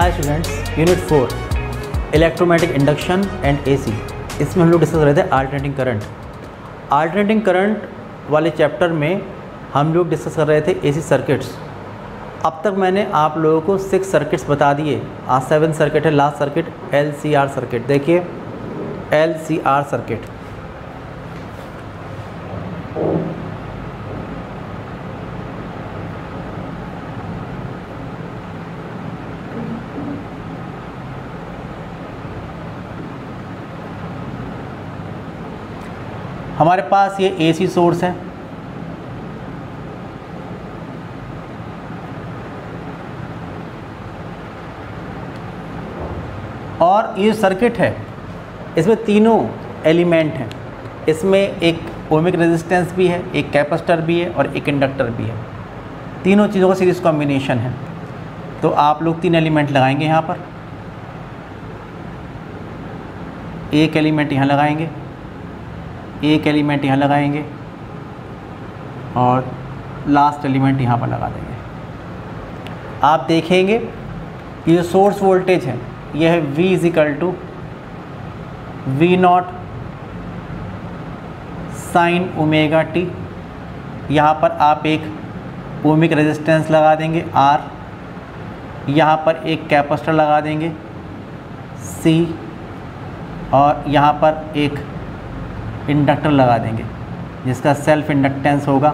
Hi students, unit 4 electromagnetic induction and AC. इसमें हम लोग डिस्कस कर रहे थे अल्टरनेटिंग करंट। अल्टरनेटिंग करंट वाले चैप्टर में हम लोग डिस्कस कर रहे थे एसी सर्किट्स। अब तक मैंने आप लोगों को 6 सर्किट्स बता दिए। आज 7 सर्किट है, लास्ट सर्किट LCR सर्किट। देखिए LCR सर्किट, हमारे पास ये एसी सोर्स है, और ये सर्किट है, इसमें तीनों एलिमेंट हैं। इसमें एक ओमिक रेजिस्टेंस भी है, एक कैपेसिटर भी है और एक इंडक्टर भी है। तीनों चीज़ों का सीरीज कॉम्बिनेशन है। तो आप लोग 3 एलिमेंट लगाएंगे यहाँ पर, एक एलिमेंट यहाँ लगाएंगे, एक एलिमेंट यहाँ लगाएंगे और लास्ट एलिमेंट यहाँ पर लगा देंगे। आप देखेंगे कि जो सोर्स वोल्टेज है यह है V = V0 sin ω t। यहाँ पर आप एक ओमिक रेजिस्टेंस लगा देंगे R, यहाँ पर एक कैपेसिटर लगा देंगे C, और यहाँ पर एक इंडक्टर लगा देंगे जिसका सेल्फ इंडक्टेंस होगा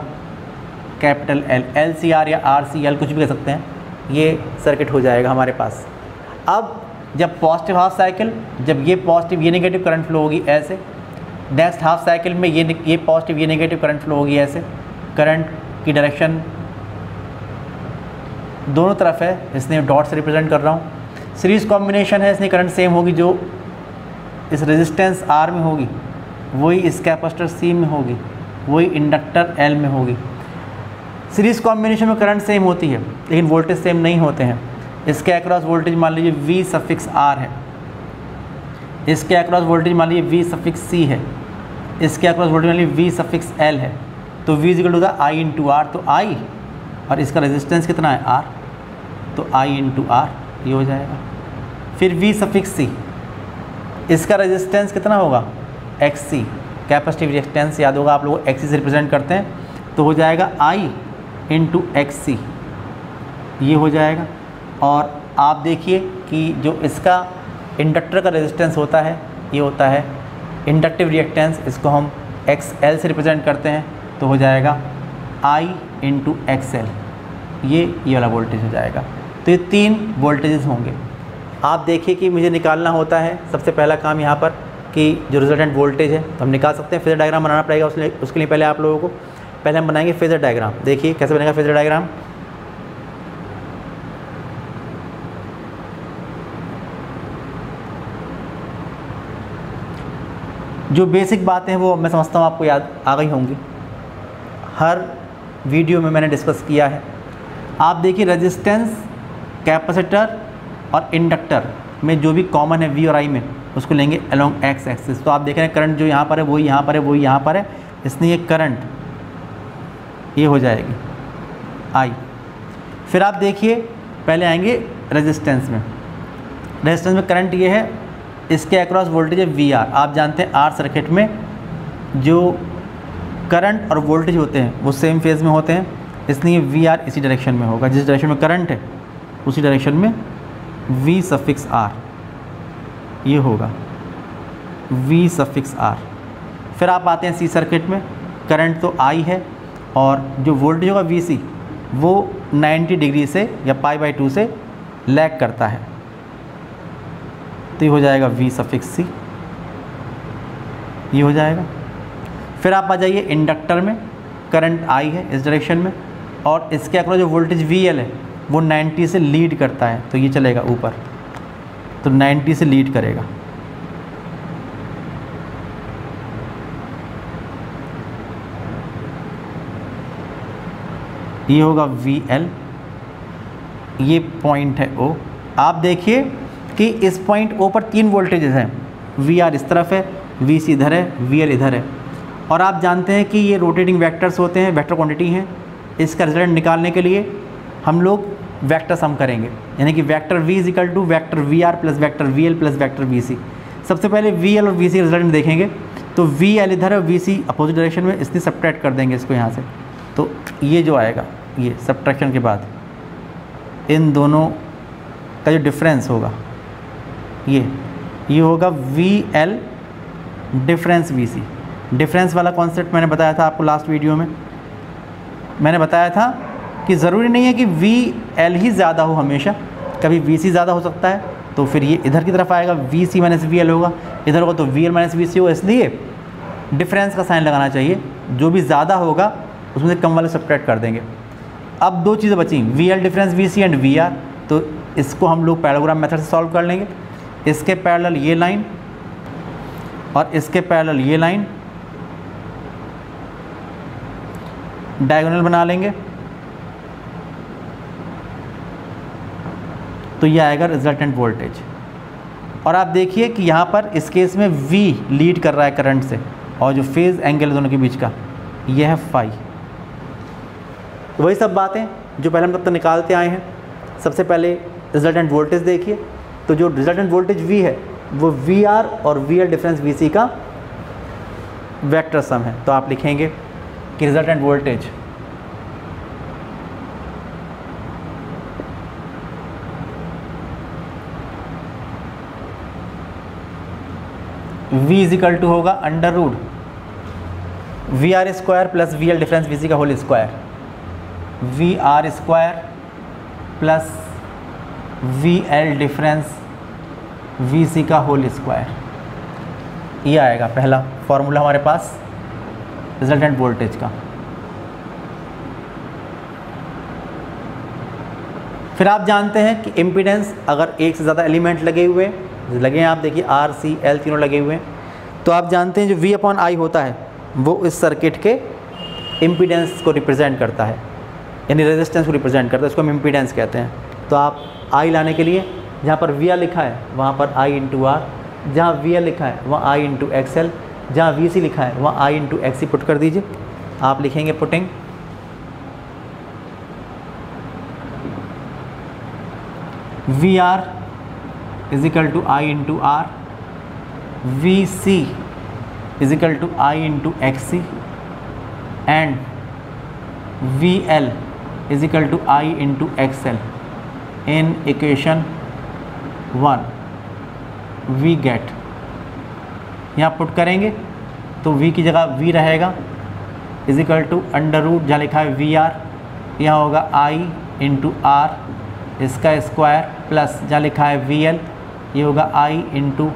कैपिटल L। LCR या RCL कुछ भी कह सकते हैं। ये सर्किट हो जाएगा हमारे पास। अब जब पॉजिटिव हाफ साइकिल, जब ये पॉजिटिव ये नेगेटिव करंट फ्लो होगी ऐसे, नेक्स्ट हाफ साइकिल में ये पॉजिटिव ये नेगेटिव करंट फ्लो होगी ऐसे। करंट की डायरेक्शन दोनों तरफ है, इसलिए डॉट से रिप्रेजेंट कर रहा हूँ। सीरीज कॉम्बिनेशन है, इसलिए करंट सेम होगी। जो इस रेजिस्टेंस R में होगी वही इस कैपेसिटर C में होगी, वही इंडक्टर L में होगी। सीरीज कॉम्बिनेशन में करंट सेम होती है लेकिन वोल्टेज सेम नहीं होते हैं। इसके अक्रॉस वोल्टेज मान लीजिए V∪R है, इसके अक्रॉस वोल्टेज मान लीजिए V∪C है, इसके अक्रॉस वोल्टेज मान लीजिए V∪L है। तो V = I × R, तो I, और इसका रेजिस्टेंस कितना है R, तो I × R ये हो जाएगा। फिर V∪C, इसका रेजिस्टेंस कितना होगा XC, कैपेसिटिव रिएक्टेंस याद होगा आप लोग XC से रिप्रेजेंट करते हैं, तो हो जाएगा I × XC ये हो जाएगा। और आप देखिए कि जो इसका इंडक्टर का रेजिस्टेंस होता है ये होता है इंडक्टिव रिएक्टेंस, इसको हम XL से रिप्रेजेंट करते हैं, तो हो जाएगा I × XL ये वाला वोल्टेज हो जाएगा। तो ये 3 वोल्टेजेस होंगे। आप देखिए कि मुझे निकालना होता है सबसे पहला काम यहाँ पर कि जो रिजल्टेंट वोल्टेज है, तो हम निकाल सकते हैं। फेजर डायग्राम बनाना पड़ेगा उसके लिए पहले आप लोगों को पहले हम बनाएंगे फेजर डायग्राम। देखिए कैसे बनेगा फेजर डायग्राम। जो बेसिक बातें हैं वो मैं समझता हूँ आपको याद आ गई होंगी, हर वीडियो में मैंने डिस्कस किया है। आप देखिए रेजिस्टेंस, कैपेसिटर और इंडक्टर में जो भी कॉमन है V और I में, उसको लेंगे अलोंग X एक्सिस। तो आप देख रहे हैं करंट जो यहाँ पर है वही यहाँ पर है, वही यहाँ पर है, इसलिए ये करंट ये हो जाएगी I। फिर आप देखिए पहले आएंगे रेजिस्टेंस में। रेजिस्टेंस में करंट ये है, इसके अक्रॉस वोल्टेज है VR। आप जानते हैं R सर्किट में जो करंट और वोल्टेज होते हैं वो सेम फेज़ में होते हैं, इसलिए VR इसी डायरेक्शन में होगा। जिस डायरेक्शन में करंट है उसी डायरेक्शन में V∪R ये होगा V∪R। फिर आप आते हैं C सर्किट में। करंट तो I है और जो वोल्टेज होगा VC वो 90 डिग्री से या π/2 से लैग करता है, तो ये हो जाएगा V∪C ये हो जाएगा। फिर आप आ जाइए इंडक्टर में। करंट I है इस डायरेक्शन में और इसके अक्रॉस जो वोल्टेज VL है वो 90 से लीड करता है, तो ये चलेगा ऊपर, तो 90 से लीड करेगा। ये होगा VL, ये पॉइंट है O। आप देखिए कि इस पॉइंट O पर 3 वोल्टेजेस हैं, VR इस तरफ है, VC इधर है, VL इधर है। और आप जानते हैं कि ये रोटेटिंग वेक्टर्स होते हैं, वेक्टर क्वांटिटी हैं। इसका रिजल्ट निकालने के लिए हम लोग वेक्टर सम करेंगे, यानी कि vector v is equal to vector V R plus vector V L plus vector V C. सबसे पहले वी एल और वी सी रिजल्ट देखेंगे, तो वी एल इधर है, वी सी अपोजिट डायरेक्शन में, इसलिए सब्ट्रैक्ट कर देंगे इसको यहाँ से। तो ये जो आएगा, ये सब्ट्रैक्शन के बाद इन दोनों का जो डिफरेंस होगा ये होगा V L difference V C. Difference वाला कॉन्सेप्ट मैंने बताया था आपको लास्ट वीडियो में। मैंने बताया था कि ज़रूरी नहीं है कि वी एल ही ज़्यादा हो हमेशा, कभी वी सी ज़्यादा हो सकता है, तो फिर ये इधर की तरफ आएगा, V C minus V L होगा, इधर होगा तो V L minus V C होगा, इसलिए डिफरेंस का साइन लगाना चाहिए। जो भी ज़्यादा होगा उसमें से कम वाले सब्ट्रैक्ट कर देंगे। अब दो चीज़ें बची, V L difference V C and V R, तो इसको हम लोग पैराग्राम मेथड से सॉल्व कर लेंगे। इसके पैरेलल ये लाइन और इसके पैरेलल ये लाइन डायगोनल बना लेंगे, तो ये आएगा रिजल्टेंट वोल्टेज। और आप देखिए कि यहाँ पर इस केस में V लीड कर रहा है करंट से, और जो फेज़ एंगल दोनों के बीच का ये है फाई। वही सब बातें जो पहले हम तब तक निकालते आए हैं। सबसे पहले रिजल्टेंट वोल्टेज देखिए, तो जो रिजल्टेंट वोल्टेज V है वो VR और VL डिफरेंस VC का वेक्टर सम है। तो आप लिखेंगे कि resultant voltage V is equal to होगा under root V R square plus V L difference V C का whole square, V R square plus V L difference V C का whole square. ये आएगा पहला फॉर्मूला हमारे पास resultant voltage का। फिर आप जानते हैं कि इम्पीडेंस, अगर एक से ज़्यादा एलिमेंट लगे हुए लगे हैं, आप देखिए आर सी एल तीनों लगे हुए हैं, तो आप जानते हैं जो V अपॉन आई होता है वो इस सर्किट के इम्पीडेंस को रिप्रेजेंट करता है, यानी रेजिस्टेंस को रिप्रेजेंट करता है, उसको हम इम्पीडेंस कहते हैं। तो आप आई लाने के लिए जहाँ पर वी आर लिखा है वहाँ पर आई इंटू आर, जहाँ वी एल लिखा है वहाँ आई इंटू एक्स एल, जहाँ वी सी लिखा है वहाँ I into X C put कर दीजिए। आप लिखेंगे putting V R is equal to I into R, V C is equal to I into X C, and V L is equal to I into X L. In equation 1 we get, यहाँ put करेंगे तो v की जगह v रहेगा is equal to under root, जहाँ लिखा है V R, यहाँ होगा i इंटू आर इसका स्क्वायर, प्लस जहाँ लिखा है वी एल ये होगा i into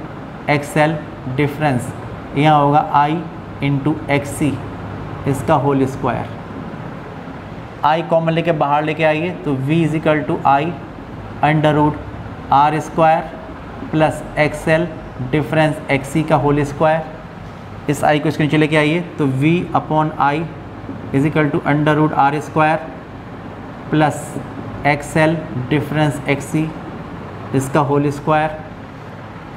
X L difference, यहाँ होगा i इंटू एक्स सी इसका होल स्क्वायर। i कॉमन लेके बाहर लेके आइए तो v is equal to I under root R square plus X L difference X C का होल स्क्वायर। इस i को इसके नीचे लेके आइए तो v upon I is equal to under root R square plus X L difference X C इसका whole square.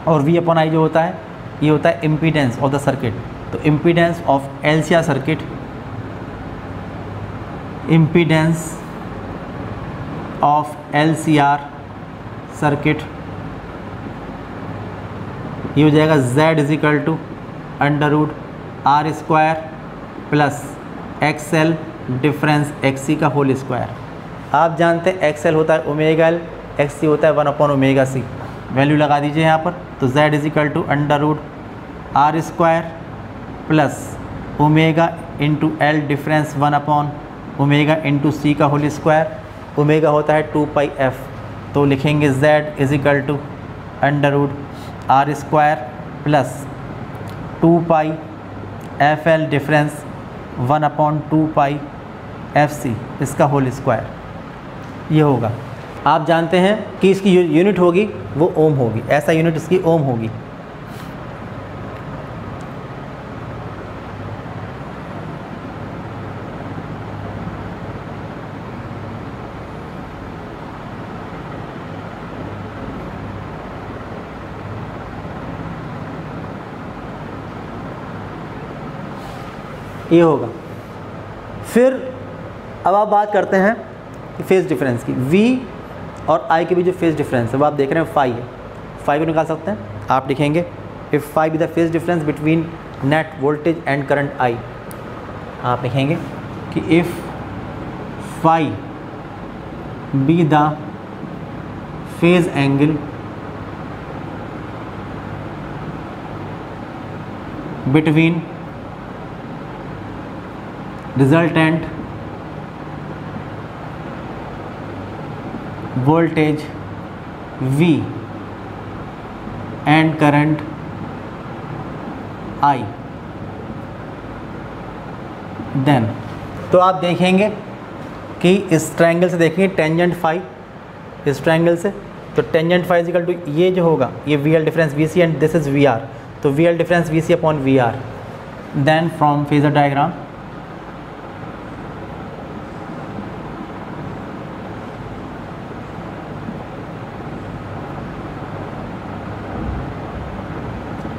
और v अपॉन आई जो होता है ये होता है इम्पीडेंस ऑफ द सर्किट। तो impedance of LCR circuit, impedance of LCR circuit ये हो जाएगा Z is equal to under root R square plus X L difference X C का होल स्क्वायर। आप जानते हैं एक्स एल होता है ओमेगा एल, एक्स सी होता है 1 अपॉन ओमेगा सी। वैल्यू लगा दीजिए यहाँ पर, तो Z is equal to under root R square plus omega into L difference 1 upon omega into C का होल स्क्वायर। ओमेगा होता है 2 पाई एफ, तो लिखेंगे Z is equal to under root R square plus 2 pi F L difference 1 upon 2 pi F C इसका whole square. ये होगा, आप जानते हैं कि इसकी यूनिट होगी वो ओम होगी, ऐसा यूनिट इसकी ओम होगी। ये होगा। फिर अब आप बात करते हैं फेज़ डिफरेंस की। V और आई के बीच जो फेज डिफरेंस है वो आप देख रहे हैं फाई है, फाई को निकाल सकते हैं। आप लिखेंगे if phi be the phase difference between net voltage and current I, आप लिखेंगे कि if phi be the phase angle between resultant voltage V and current I, then तो आप देखेंगे कि इस ट्रायंगल से देखेंगे टेंजेंट फाई, इस ट्रायंगल से, तो टेंजेंट फाई इक्वल टू ये जो होगा ये V L difference V C and this is V R, तो V L difference V C upon V R. Then from phasor diagram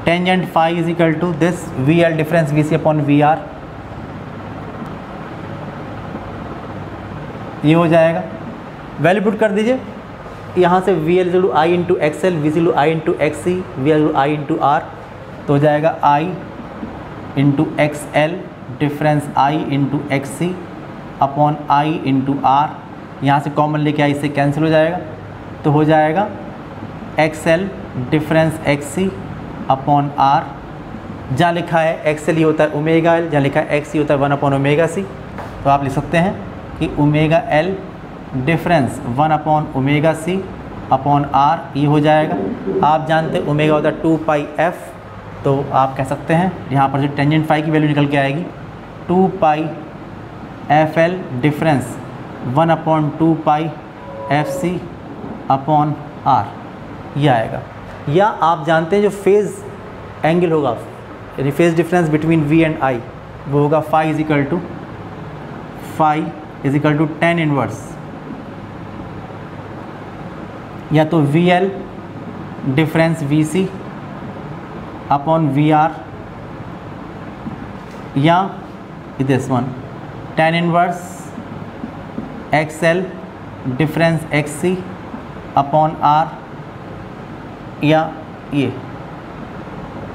tangent phi is equal to this V L difference V C upon V R, ये हो जाएगा। Value put कर दीजिए यहाँ से V L to I into X L, V C to I into X C, V L to I into are, तो हो जाएगा I into X L difference I into X C upon I into R, यहाँ से common लेके आई से cancel हो जाएगा, तो हो जाएगा X L difference X C upon R, जहाँ लिखा है एक्स एल ये होता है ओमेगा एल, जहाँ लिखा है एक्स सी होता है 1 अपॉन ओमेगा सी, तो आप लिख सकते हैं कि omega L difference 1 upon omega C upon R, ये हो जाएगा। आप जानते हैं ओमेगा होता है 2 पाई एफ, तो आप कह सकते हैं यहाँ पर जो टेंजेंट फाई की वैल्यू निकल के आएगी 2 pi F L difference 1 upon 2 pi F C upon R, ये आएगा। या आप जानते हैं जो फेज़ एंगल होगा यानी phase difference between V and I वो होगा phi is equal to tan inverse, या तो V L difference V C upon V R, या this one tan inverse X L difference X C upon R, या ये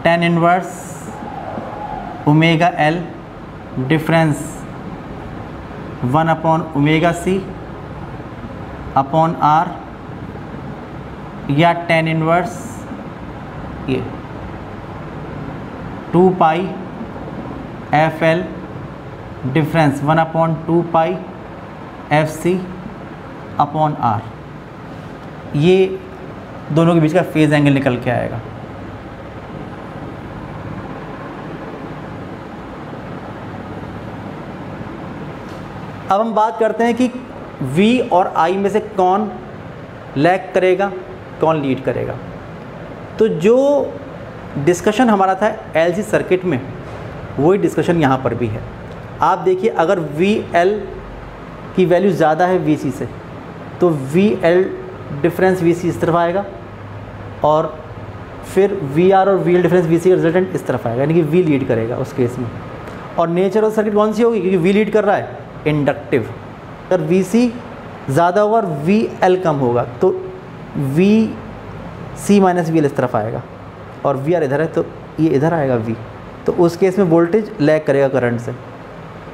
tan inverse omega L difference 1 upon omega C upon R, या tan inverse ये 2 pi F L difference 1 upon 2 pi F C upon R, ये दोनों के बीच का phase angle निकल के आएगा। अब हम बात करते हैं कि V और I में से कौन लैग करेगा कौन लीड करेगा। तो जो डिस्कशन हमारा था LC सर्किट में वही डिस्कशन यहाँ पर भी है। आप देखिए अगर VL की वैल्यू ज़्यादा है VC से तो VL डिफरेंस VC इस तरफ आएगा और फिर VR और VL डिफरेंस VC का रिजल्टेंट इस तरफ आएगा, यानी कि V लीड करेगा उस केस में। और नेचर ऑफ सर्किट कौन सी होगी, क्योंकि V लीड कर रहा है इंडक्टिव। अगर VC ज़्यादा होगा और VL कम होगा तो VC माइनस VL इस तरफ आएगा और VR इधर है तो ये इधर आएगा V, तो उस केस में वोल्टेज लैग करेगा करंट से।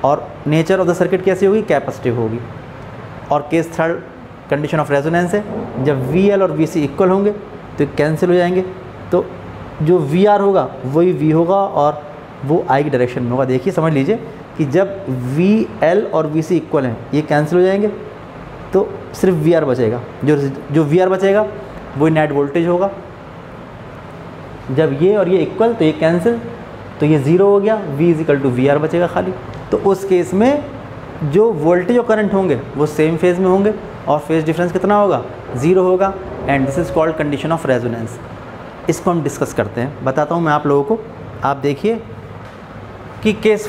और नेचर ऑफ द सर्किट कैसी होगी, कैपेसिटिव होगी। और case third condition of resonance है, जब VL और VC इक्वल होंगे तो कैंसिल हो जाएंगे, तो जो VR होगा वही V होगा और वो I की डायरेक्शन में होगा। देखिए समझ लीजिए कि जब VL और VC इक्वल हैं ये कैंसिल हो जाएंगे तो सिर्फ VR बचेगा, जो VR बचेगा वही नेट वोल्टेज होगा। जब ये और ये इक्वल तो ये कैंसिल, तो ये ज़ीरो हो गया, V is equal to VR बचेगा खाली। तो उस केस में जो वोल्टेज और करंट होंगे वो सेम फेज़ में होंगे और फेज़ डिफरेंस कितना होगा, ज़ीरो होगा। And this is called condition of resonance. इसको हम डिस्कस करते हैं, बताता हूँ मैं आप लोगों को। आप देखिए कि केस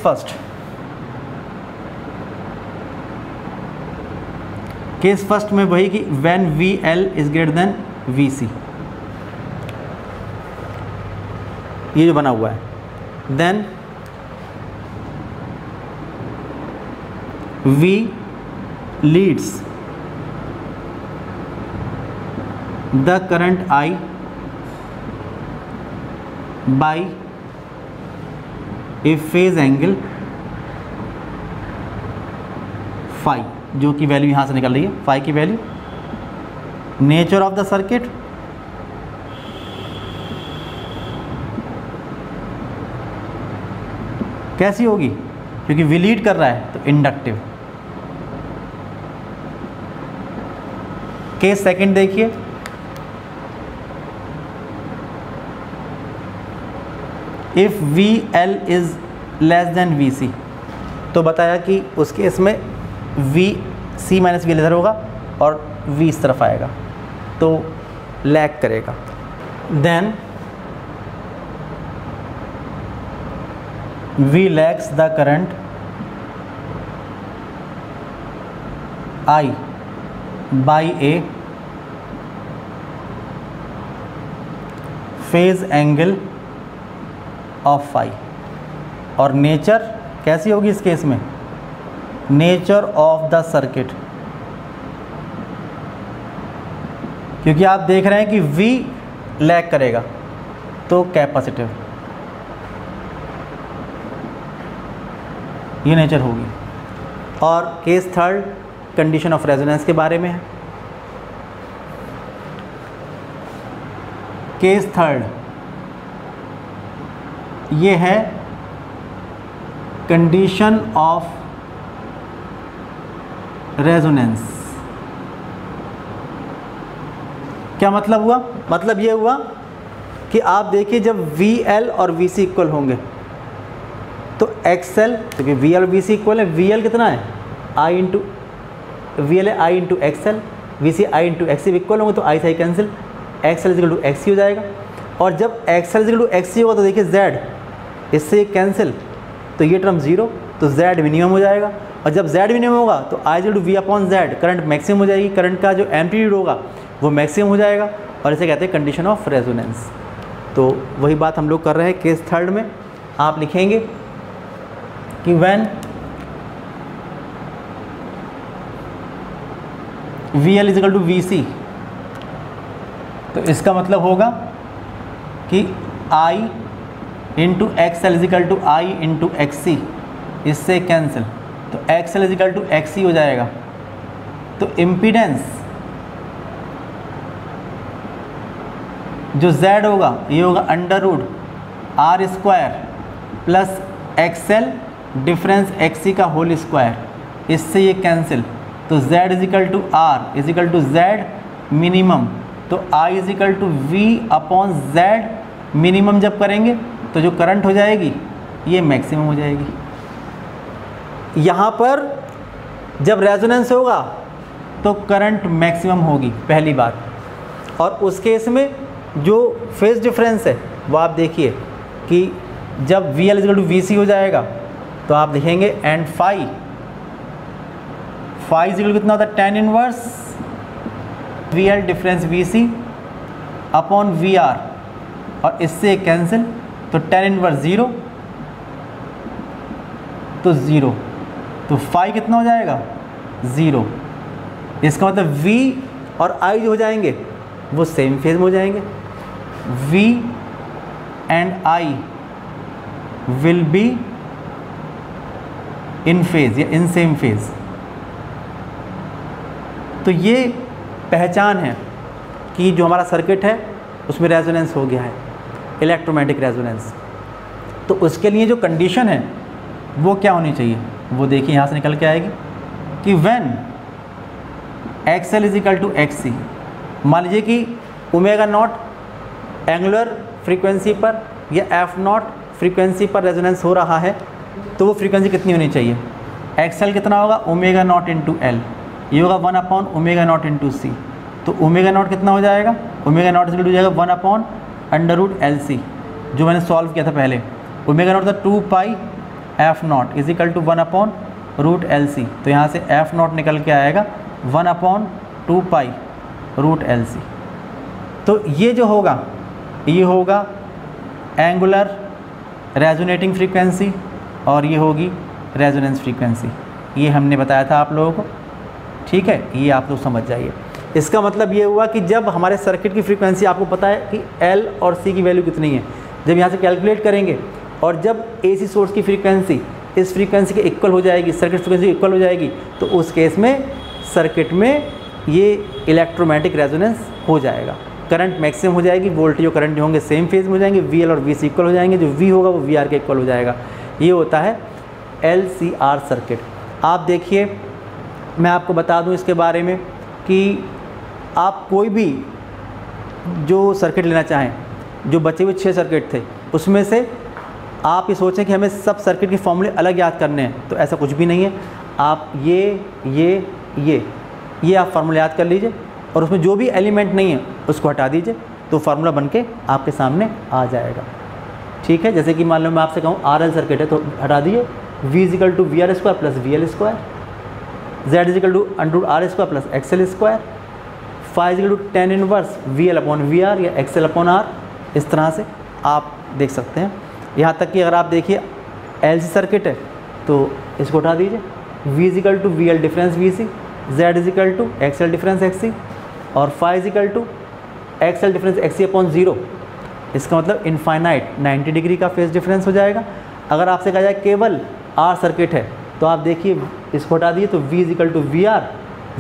फर्स्ट में वही कि when VL is greater than VC, ये जो बना हुआ है, then V leads the current I by a phase angle phi, जो कि वैल्यू यहाँ से निकल रही है, फाई की value. Nature of the circuit, कैसी होगी, क्योंकि वी लीड कर रहा है तो इंडक्टिव। केस सेकंड देखिए, if V L is less than V C, तो बताया कि उस केस में वी सी माइनस वी इधर होगा और वी इस तरफ आएगा तो लैग करेगा। Then V lags the current I by a phase angle of phi. और नेचर कैसी होगी इस केस में, नेचर ऑफ द सर्किट, क्योंकि आप देख रहे हैं कि V लैग करेगा तो कैपेसिटिव, ये नेचर होगी। और case third condition of resonance के बारे में है। केस थर्ड ये है कंडीशन ऑफ रेजोनेंस। क्या मतलब हुआ, मतलब ये हुआ कि आप देखिए जब VL और VC इक्वल होंगे तो XL, क्योंकि VL और VC इक्वल है, VL कितना है I इंटू VL है I into XL, VC I into XC equal होंगे तो I से I cancel, XL is equal to XC हो जाएगा। और जब XL इजिकल टू XC होगा तो देखिए Z इससे कैंसिल, तो ये टर्म ज़ीरो, तो Z मिनिमम हो जाएगा। और जब Z मिनिमम होगा तो I is equal to V upon Z, current maximum हो जाएगी, करंट का जो एम्पलीट्यूड होगा वो मैक्सिमम हो जाएगा, और इसे कहते हैं कंडीशन ऑफ रेजोनेंस। तो वही बात हम लोग कर रहे हैं। केस थर्ड में आप लिखेंगे कि when VL is equal to VC, तो इसका मतलब होगा कि I into XL is equal to I into XC, इससे कैंसिल, तो XL इजिकल टू XC हो जाएगा। तो इम्पीडेंस जो Z होगा ये होगा under root R square plus XL difference XC का होल स्क्वायर, इससे ये कैंसिल, तो Z is equal to R is equal to Z minimum, तो I is equal to V upon Z minimum जब करेंगे तो जो करंट हो जाएगी ये मैक्सिमम हो जाएगी। यहाँ पर जब रेजोनेंस होगा तो करंट मैक्सिमम होगी, पहली बात। और उस केस में जो फेज डिफरेंस है वो आप देखिए कि जब VL इजिकल टू VC हो जाएगा तो आप लिखेंगे एंड फाई इजिकल कितना होता है, tan inverse VL difference VC upon VR, और इससे कैंसिल, तो tan इनवर्स ज़ीरो, तो ज़ीरो, तो फाई कितना हो जाएगा, ज़ीरो। इसका मतलब V और I जो हो जाएंगे वो सेम फेज में हो जाएंगे। V and I will be in phase या इन सेम फेज। तो ये पहचान है कि जो हमारा सर्किट है उसमें रेजोनेंस हो गया है, इलेक्ट्रोमैग्नेटिक रेजोनेंस। तो उसके लिए जो कंडीशन है वो क्या होनी चाहिए, वो देखिए यहाँ से निकल के आएगी कि when XL is equal to XC, मान लीजिए कि ओमेगा नॉट एंगुलर फ्रीक्वेंसी पर या F नॉट फ्रीक्वेंसी पर रेजोनेंस हो रहा है, तो वो फ्रीक्वेंसी कितनी होनी चाहिए, XL कितना होगा, ओमेगा नॉट इंटू L, ये होगा 1 upon omega naught into C। तो ओमेगा नॉट कितना हो जाएगा, ओमेगा नॉट इजिकल टू जाएगा 1 अपॉन अंडर रूट LC, जो मैंने सॉल्व किया था पहले। ओमेगा नॉट था 2 pi F not is equal to 1 upon root LC, तो यहाँ से F नॉट निकल के आएगा 1 अपॉन 2 पाई रूट LC। तो ये जो होगा ये होगा एंगुलर रेजोनेटिंग फ्रीक्वेंसी और ये होगी रेजोनेंस फ्रीक्वेंसी। ये हमने बताया था आप लोगों को, ठीक है, ये आप लोग समझ जाइए। इसका मतलब ये हुआ कि जब हमारे सर्किट की फ्रीक्वेंसी, आपको पता है कि एल और सी की वैल्यू कितनी है, जब यहाँ से कैलकुलेट करेंगे और जब AC सोर्स की फ्रीक्वेंसी इस फ्रीक्वेंसी के इक्वल हो जाएगी, सर्किट फ्रीक्वेंसी इक्वल हो जाएगी, तो उस केस में सर्किट में ये इलेक्ट्रोमैग्नेटिक रेजोनेंस हो जाएगा, करंट मैक्सिमम हो जाएगी, वोल्टेज और करंट जो होंगे सेम फेज में हो जाएंगे, VL और VC इक्वल हो जाएंगे, जो V होगा वो VR के इक्वल हो जाएगा। ये होता है LCR सर्किट। आप देखिए, मैं आपको बता दूं इसके बारे में कि आप कोई भी जो सर्किट लेना चाहें, जो बचे हुए 6 सर्किट थे उसमें से आप ये सोचें कि हमें सब सर्किट के फॉर्मूले अलग याद करने हैं, तो ऐसा कुछ भी नहीं है। आप ये आप फार्मूला याद कर लीजिए और उसमें जो भी एलिमेंट नहीं है उसको हटा दीजिए, तो फार्मूला बन के आपके सामने आ जाएगा। ठीक है, जैसे कि मान लो मैं आपसे कहूँ RL सर्किट है, तो हटा दीजिए V = VR² + VL², Z = √R² + XL², phi = tan 1 VL/VR या XL/R। इस तरह से आप देख सकते हैं। यहाँ तक कि अगर आप देखिए LC सर्किट है तो इसको उठा दीजिए, V = VL difference VC, Z = XL difference XC और phi = XL डिफरेंस XC/0। इसका मतलब इनफाइनाइट 90 डिग्री का फेज डिफरेंस हो जाएगा। अगर आपसे कहा जाए केवल R सर्किट है तो आप देखिए इसको हटा दिए तो V = VR,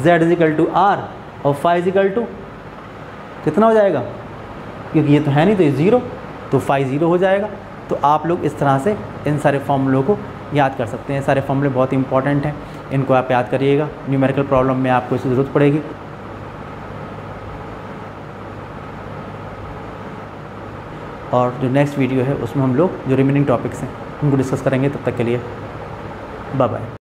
Z = R और phi = कितना हो जाएगा, क्योंकि ये तो है नहीं तो ये 0, तो phi 0 हो जाएगा। तो आप लोग इस तरह से इन सारे फॉर्मूलों को याद कर सकते हैं। सारे फॉर्मूले बहुत इंपॉर्टेंट हैं, इनको आप याद करिएगा, न्यूमेरिकल प्रॉब्लम में आपको इसकी ज़रूरत पड़ेगी। और जो नेक्स्ट वीडियो है उसमें हम लोग जो रिमेनिंग टॉपिक्स हैं उनको डिस्कस करेंगे। तब तक के लिए बाय बाय।